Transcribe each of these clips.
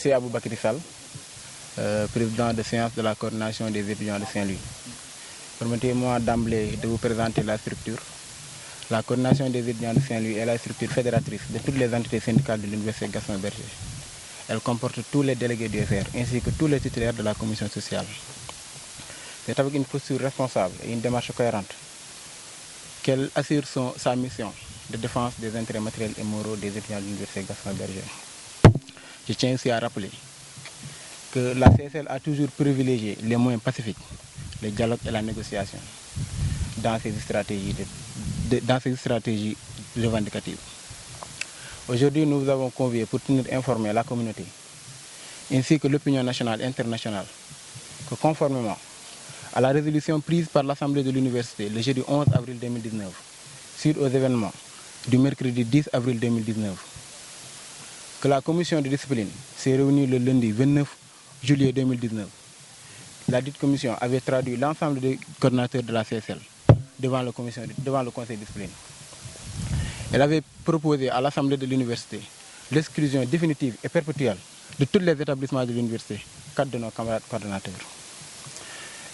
Monsieur Aboubakry Sall, président de séance de la coordination des étudiants de Saint-Louis. Permettez-moi d'emblée de vous présenter la structure. La coordination des étudiants de Saint-Louis est la structure fédératrice de toutes les entités syndicales de l'Université Gaston Berger. Elle comporte tous les délégués du FR ainsi que tous les titulaires de la commission sociale. C'est avec une posture responsable et une démarche cohérente qu'elle assure sa mission de défense des intérêts matériels et moraux des étudiants de l'Université Gaston Berger. Je tiens aussi à rappeler que la CSL a toujours privilégié les moyens pacifiques, le dialogue et la négociation dans ses stratégies revendicatives. Aujourd'hui, nous vous avons conviés pour tenir informer la communauté ainsi que l'opinion nationale et internationale que conformément à la résolution prise par l'Assemblée de l'Université le jeudi 11 avril 2019 suite aux événements du mercredi 10 avril 2019, que la commission de discipline s'est réunie le lundi 29 juillet 2019. La dite commission avait traduit l'ensemble des coordinateurs de la CSL devant le conseil de discipline. Elle avait proposé à l'Assemblée de l'Université l'exclusion définitive et perpétuelle de tous les établissements de l'Université, quatre de nos camarades coordonnateurs.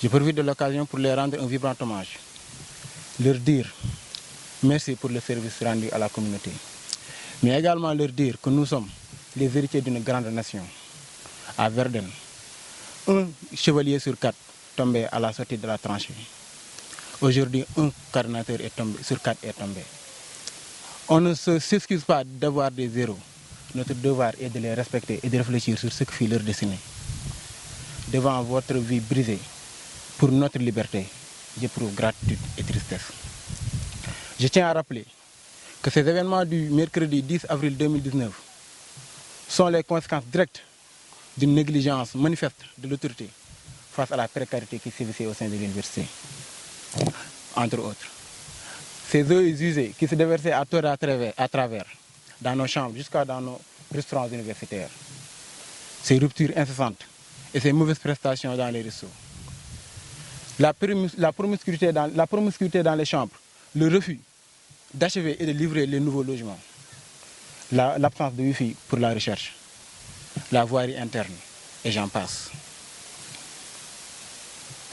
Je profite de l'occasion pour leur rendre un vibrant hommage, leur dire merci pour le service rendu à la communauté, mais également leur dire que nous sommes les héritiers d'une grande nation. À Verdun, un chevalier sur quatre tombé à la sortie de la tranchée. Aujourd'hui, un coordinateur sur quatre est tombé. On ne s'excuse pas d'avoir des héros. Notre devoir est de les respecter et de réfléchir sur ce qui fut leur destinée. Devant votre vie brisée, pour notre liberté, j'éprouve gratitude et tristesse. Je tiens à rappeler que ces événements du mercredi 10 avril 2019 sont les conséquences directes d'une négligence manifeste de l'autorité face à la précarité qui sévissait au sein de l'université, entre autres. Ces eaux usées qui se déversaient à tort et à travers dans nos chambres jusqu'à dans nos restaurants universitaires, ces ruptures incessantes et ces mauvaises prestations dans les restos, la promiscuité dans les chambres, le refus d'achever et de livrer les nouveaux logements, l'absence de wifi pour la recherche, la voirie interne, et j'en passe.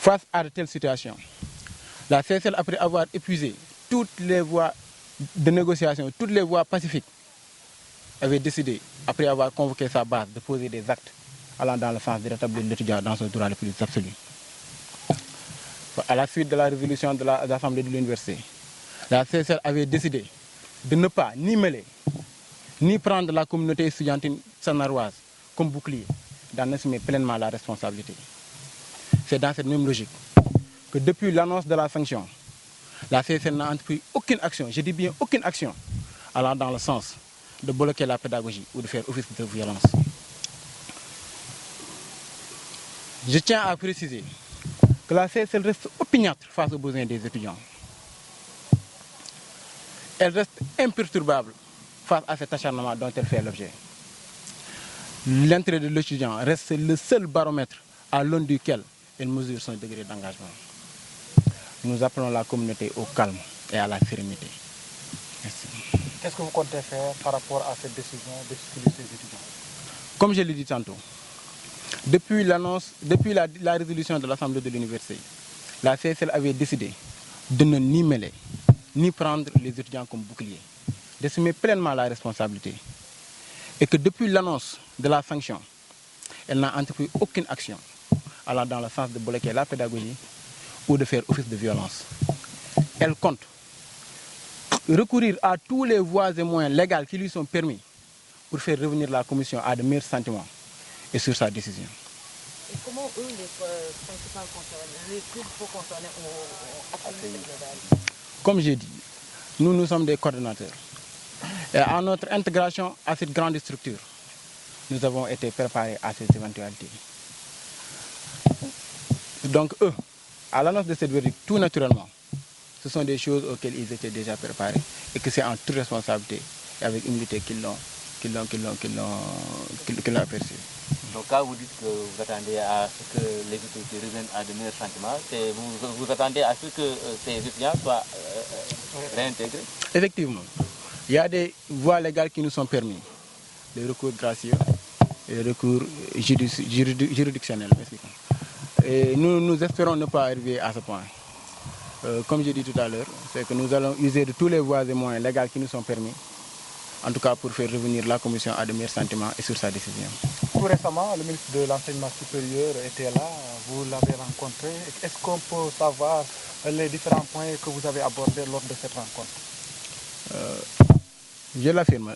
Face à de telles situations, la CSL, après avoir épuisé toutes les voies de négociation, toutes les voies pacifiques, avait décidé, après avoir convoqué sa base, de poser des actes allant dans le sens de rétablir l'étudiant dans son droit le plus absolu. À la suite de la résolution de l'Assemblée de l'Université, la CSL avait décidé de ne pas ni mêler, ni prendre la communauté estudiantine sanaroise comme bouclier, d'en assumer pleinement la responsabilité. C'est dans cette même logique que depuis l'annonce de la sanction, la CSL n'a entrepris aucune action, je dis bien aucune action, allant dans le sens de bloquer la pédagogie ou de faire office de violence. Je tiens à préciser que la CSL reste opiniâtre face aux besoins des étudiants. Elle reste imperturbable face à cet acharnement dont elle fait l'objet. L'intérêt de l'étudiant reste le seul baromètre à l'aune duquel elle mesure son degré d'engagement. Nous appelons la communauté au calme et à la sérénité. Merci. Qu'est-ce que vous comptez faire par rapport à cette décision d'exclure ces étudiants? Comme je l'ai dit tantôt, depuis la résolution de l'Assemblée de l'Université, la CSL avait décidé de ne ni mêler, ni prendre les étudiants comme bouclier, d'assumer pleinement la responsabilité. Et que depuis l'annonce de la sanction, elle n'a entrepris aucune action allant dans le sens de bloquer la pédagogie ou de faire office de violence. Elle compte recourir à tous les voies et moyens légaux qui lui sont permis pour faire revenir la commission à de meilleurs sentiments et sur sa décision. Et comment eux, les principaux concernés, les principaux concernés ont appliqué cette légalité? Comme j'ai dit, nous sommes des coordonnateurs. Et à notre intégration à cette grande structure, nous avons été préparés à ces éventualités. Donc eux, à l'annonce de cette verdict, tout naturellement, ce sont des choses auxquelles ils étaient déjà préparés et que c'est en toute responsabilité et avec humilité qu'ils l'ont aperçu. Donc quand vous dites que vous attendez à ce que les autorités reviennent à de meilleurs sentiments, vous attendez à ce que ces étudiants soient réintégrés? Effectivement, il y a des voies légales qui nous sont permises, les recours gracieux, et recours juridictionnels. Et nous espérons ne pas arriver à ce point. Comme j'ai dit tout à l'heure, c'est que nous allons user de tous les voies et moyens légaux qui nous sont permis, en tout cas pour faire revenir la commission à de meilleurs sentiments et sur sa décision. Tout récemment, le ministre de l'Enseignement supérieur était là, vous l'avez rencontré. Est-ce qu'on peut savoir les différents points que vous avez abordés lors de cette rencontre? Je l'affirme.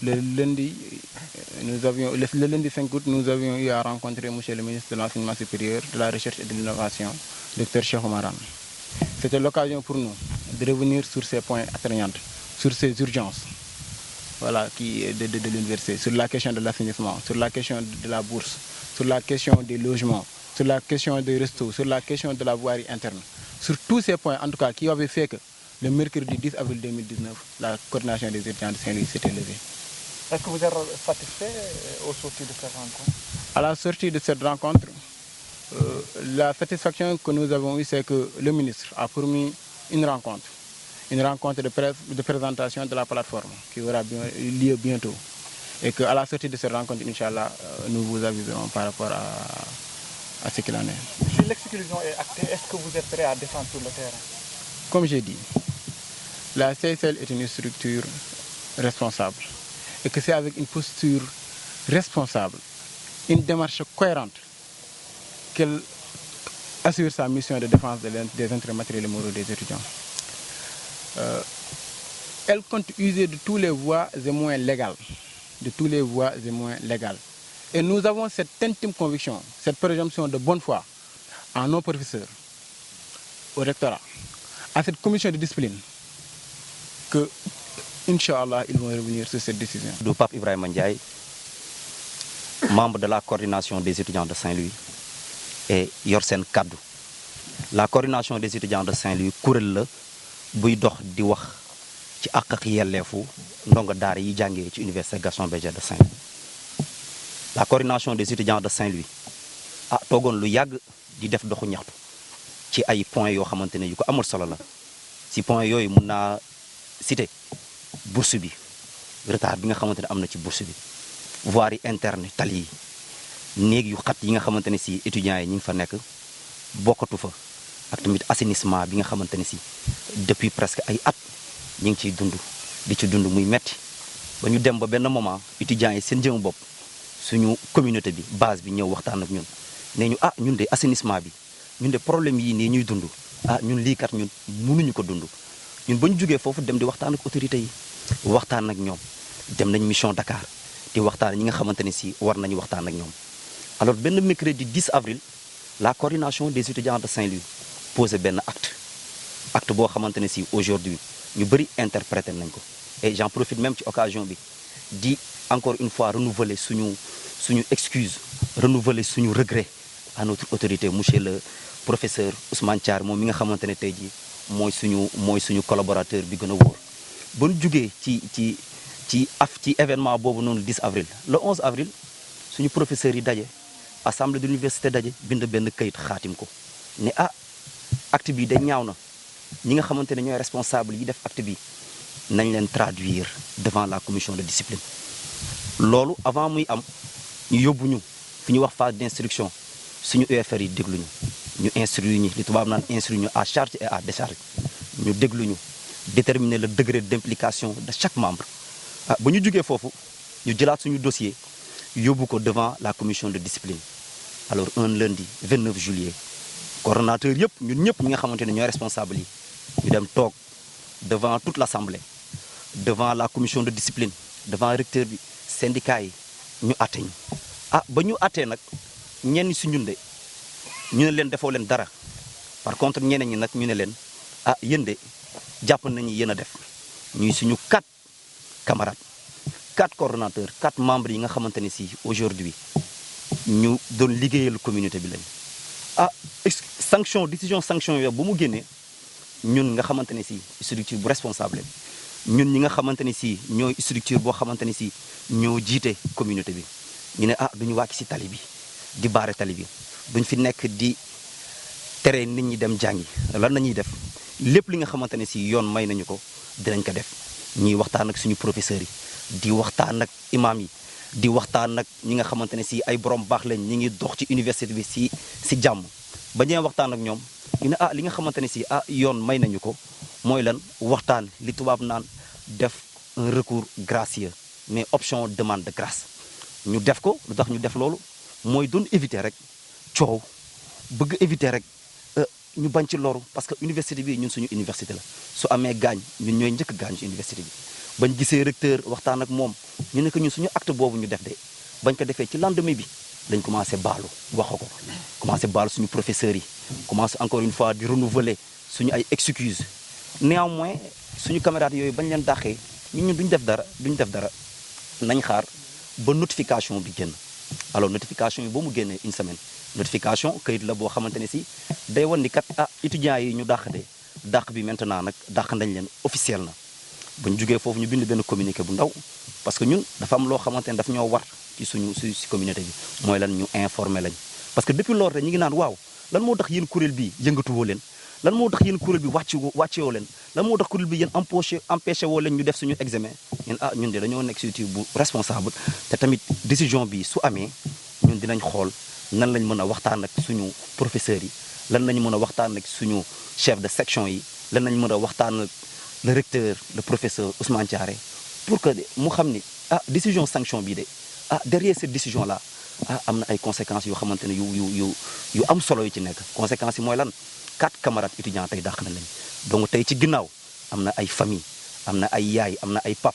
Le lundi 5 août, nous avions eu à rencontrer M. le ministre de l'Enseignement supérieur, de la Recherche et de l'Innovation, Dr Cheikh Omaran. C'était l'occasion pour nous de revenir sur ces points attrayants, sur ces urgences de l'université, sur la question de l'assainissement, sur la question de la bourse, sur la question des logements, sur la question des restos, sur la question de la voirie interne. Sur tous ces points, en tout cas, qui avaient fait que le mercredi 10 avril 2019, la coordination des étudiants de Saint-Louis s'était levée. Est-ce que vous êtes satisfait au sortir de cette rencontre? À la sortie de cette rencontre, la satisfaction que nous avons eue, c'est que le ministre a promis une rencontre de présentation de la plateforme qui aura lieu bientôt. Et qu'à la sortie de cette rencontre, Inch'Allah, nous vous aviserons par rapport à ce qu'il en est. Si l'exclusion est actée, est-ce que vous êtes prêt à descendre sur le terrain? Comme j'ai dit, la CSL est une structure responsable. Et que c'est avec une posture responsable, une démarche cohérente, qu'elle assure sa mission de défense des intérêts matériels et moraux des étudiants. Elle compte user de tous les voies et moyens légaux. Et nous avons cette intime conviction, cette présomption de bonne foi en nos professeurs, au rectorat, à cette commission de discipline, que, Inch'Allah, ils vont revenir sur cette décision. Du Pape Ibrahima Ndiaye, membre de la coordination des étudiants de Saint-Louis, et Yorsen Kadou. La coordination des étudiants de Saint-Louis, kuréel la buy dox di wax ci àq ak yelleefu ndongo daara yi jàngee ci université Gaston Berger de Saint-Louis. La coordination des étudiants de Saint-Louis toogoon lu yàgg di def doxu ñaxtu ci ay points yoo xamante ne yu ko amul solo la si points yooyu mun naa citer bourse bi retard bi nga xamante ne am na ci bourse bi voirie interne tali yi néeg yu xat yi nga xamante ne si étudiants yi ñu ngi fa nekk bokkatu fa ak tamit assainissement bi nga xamante ne si depuis presque ay at ñu ngi ciy dund di ci dund muy metti ba ñu dem ba benn moment étudiants yi seen jëm bopp suñu communauté bi base bi ñëw waxtaan ak ñun nee ñu ñun de assainissement bi ñun de problème yi nii ñuy dund ñun lii kat ñun mënuñu ko dund ñun ba ñu jógee foofu dem di waxtaan ak autorités yi waxtaan ak ñoom dem nañ mission Dakar di waxtaan ñi nga xamante ne si war nañu waxtaan ak ñoom. Alors benn mercredi 10 avril la coordination des étudiants de Saint-Louis posé benn acte boo xamante ne si aujourd'hui ñu bëri interprété nañ ko et j'en profite même ci occasion bi di encore une fois renouveler suñu excuse renouveler suñu regret à notre autorité monsieur le professeur Ousmane Thiar moom mi nga xamante ne tey jii mooy suñu collaborateur bi gën a wóor ba ñu jugee ci événement boobu noonu 10 avril le 11 avril suñu professeurs yi daje assemblée de l'université daje bind benn kayit xaatim ko ne acte bi day ñaaw na ñi nga xamante ne ñooy responsable yi def acte bi nañ leen traduire devant la commission de discipline loolu avant muy am ñu yóbbu ñu fi ñu wax phase d'instruction suñu UFR yi dégluñu ñu instruire ñi li tubaab naan instruire ñu à charge et à décharge ñu dégluñu déterminer le degré d'implication de chaque membre ba ñu jógee foofu ñu jëlaat suñu dossier yóbbu ko devant la commission de discipline alors un lundi 29 juillet coordonnateur yëpp ñun ñëpp ñi nga xamante ne ñooy responsable yi ñu dem toog devant toute l'assemblée devant la commission de discipline devant recteur bi syndicat yi ñu àtte ñu ba ñu àttee nag ñenn si ñun de ñu ne leen defoo leen dara par contre ñeneen ñi nag ñu ne leen yéen de jàpp nañu yéen a def ñuy suñu 4 camarades 4 coordonnateurs 4 membres yi nga xamante ne si aujourd'hui ñu doon liggéeyal communauté bi lañ décision sanction yooyu bu mu génnee ñun nga xamante ne si structure bu responsable ñun ñi nga xamante ne si ñooy structure boo xamante ne si ñoo jiite communauté bi ñu ne duñu wàcc si tali bi di baare tali bi duñ fi nekk di tere nit ñi dem jàngi lan nañuy def lépp li nga xamante ne si yoon may nañu ko dinañ ko def ñuy waxtaan ak suñu professeurs yi di waxtaan ak imam yi di waxtaan nag ñi nga xamante ne si ay borom baax lañ ñi ngi dox ci université bi si jàmm ba ñee waxtaan ak ñoom ñu ne li nga xamante ne si yoon may nañu ko mooy lan waxtaan li tubaab naan def un recours gracieux mais option demande de grâce ñu def ko lu tax ñu def loolu mooy doon éviter rek coow bëgg éviter rek ñu bañ ci loru parce que université bi ñun suñu université la su amee gaañ ñun ñooy njëkk gaañ ci université bi bañ gisee recteur waxtaan ak moom ñu ne que ñun suñu acte boobu ñu def de bañ ko defee ci lendemain bi lañ commencé baalu wax ko commencé baalu suñu professeurs yi commencé encore une fois di renouveler suñu ay excuses néanmoins suñu camarades yooyu bañ leen dàqee ñun duñ def dara nañ xaar ba notification bi génn alors notification yi ba mu génnee une semaine notification kayit la boo xamante ne si day wan ni kat étudiants yi ñu dàq de dàq bi maintenant nag dàq nañ leen officiel na ba ñu jógee foofu ñu bind benn communiqué bu ndaw parce que ñun dafa am loo xamante ne daf ñoo war ci suñu si communauté bi mooy lan ñu informé lañ parce que depuis lors ñu ngi naan waaw lan moo tax yéen kuréel bi yëngatuwoo leen lan moo tax yéen kuréel bi wàccewoo leen lan moo tax kuréel bi yéen empêché woo leen ñu def suñu examen ñun de dañoo nekk si bu responsable te tamit décision bi su amee ñun dinañ xool nan lañ mën a waxtaan ak suñu professeurs yi lan lañ mën a waxtaan ak suñu chef de section yi lan lañ mën a waxtaan ak le recteur le professeur Ousmane Thiaré pour que mu xam ni décision sanction bii de derrière cette décision là am na ay conséquences yoo xamante ne yu am solo yu ci nekk conséquences yi mooy lan 4 camarades étudiants tey dàq na lañ donc tey ci ginnaaw am na ay famille am na ay yaay am na ay pap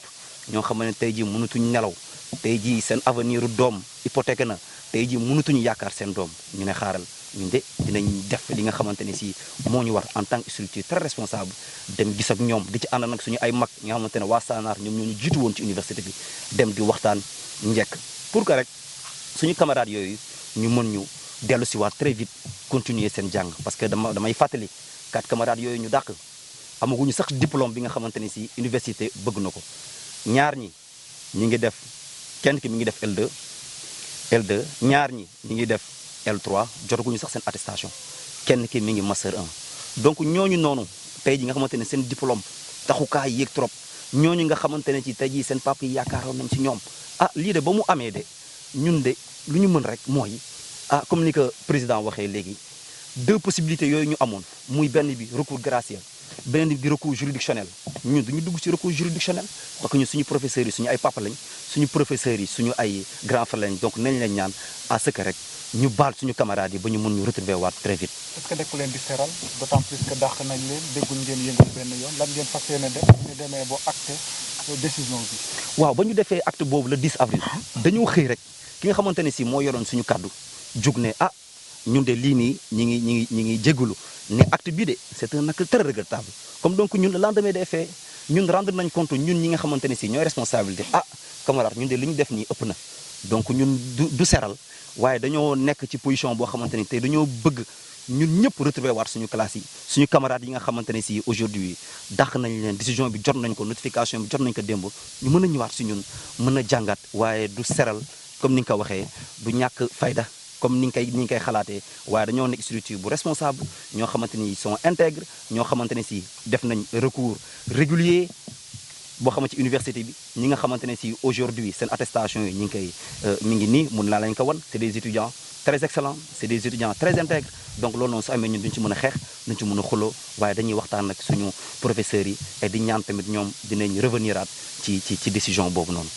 ñoo xamante ne tey jii mënatuñ nelaw tey jii seen avenir doom hypothèque na tey jii mënatuñu yaakaar seen doom ñu ne xaaral ñun de dinañ def li nga xamante ne si moo ñu war en tant que structure très responsable dem gis ak ñoom di ci ànd nag suñu ay mag ñi nga xamante ne waa Sanaar ñoom ñoo ñu jiitu woon ci université bi dem di waxtaan njëkk pour que rek suñu camarades yooyu ñu mën ñu dellu si waat très vite continuer seen jàng parce que damay fàttali 4 camarades yooyu ñu dàq amaguñu sax diplôme bi nga xamante ne si université bëgg na ko ñaar ñi ñi ngi def kenn ki mi ngi def L2 ñaar ñi ñi ngi def L3 jotaguñu sax seen attestation kenn ki mi ngi master 1 donc ñooñu noonu tey ji nga xamante ne seen diplôme taxukaay yéeg trop ñooñu nga xamante ne ci tey ji seen papa yi yaakaaroon nañ ci ñoom lii de ba mu amee de ñun de lu ñu mën rek mooy comme ni ko président waxee léegi 2 possibilités yooyu ñu amoon muy benn bi recours gracieux beneen bi recours juridictionnel ñun duñu dugg ci recours juridictionnel parce que ñun suñu professeurs yi suñu ay papa lañ suñu professeurs yi suñu ay grand frère lañ donc nañ leen ñaan à ce que rek ñu baal suñu camarades yi ba ñu mën ñu retrouver waat très vite. est-ce que nekk leen di seral d'autant plus que dàq nañ leen déggul ngeen yëngal benn yoon lan ngeen fas yéene def ñu demee ba acte décision bi. waaw ba ñu defee acte boobu le 10 avril dañoo xëy rek ki nga xamante ne si moo yoroon suñu kaddu jug ne ñun de lii nii ñi ngi jégalu ne acte bii de c'est un acte très regrettable comme donc ñun le lendemain des faits ñun rendre nañ compte ñun ñi nga xamante ne si ñooy responsabilité camarade ñun de li ñu def nii ëpp na donc ñun du seral waaye dañoo nekk ci position boo xamante ni tey dañoo bëgg ñun ñëpp retrouver waat suñu classe yi suñu camarades yi nga xamante ne si aujourd'hui dàq nañ leen décision bi jot nañ ko notification bi jot nañ ko démb ñu mën a ñëwaat si ñun mën a jàngat waaye du seral comme ni nga ko waxee du ñàkk fayda comme ni nga koy xalaatee waaye dañoo nekk structure bu responsable ñoo xamante ni sont intègres ñoo xamante ne si def nañ recours régulier boo xamante ci université bi ñi nga xamante ne si aujourd'hui seen attestation yi ñi ngi koy mi ngi nii mun naa lañ ko wan c'est des étudiants très excellents c'est des étudiants très intègres donc loolu noonu su amee ñun duñ ci mën a xeex duñ ci mën a xuloo waaye dañuy waxtaan ak suñu professeurs yi et di ñaan tamit ñoom dinañ revenir aat ci décision boobu noonu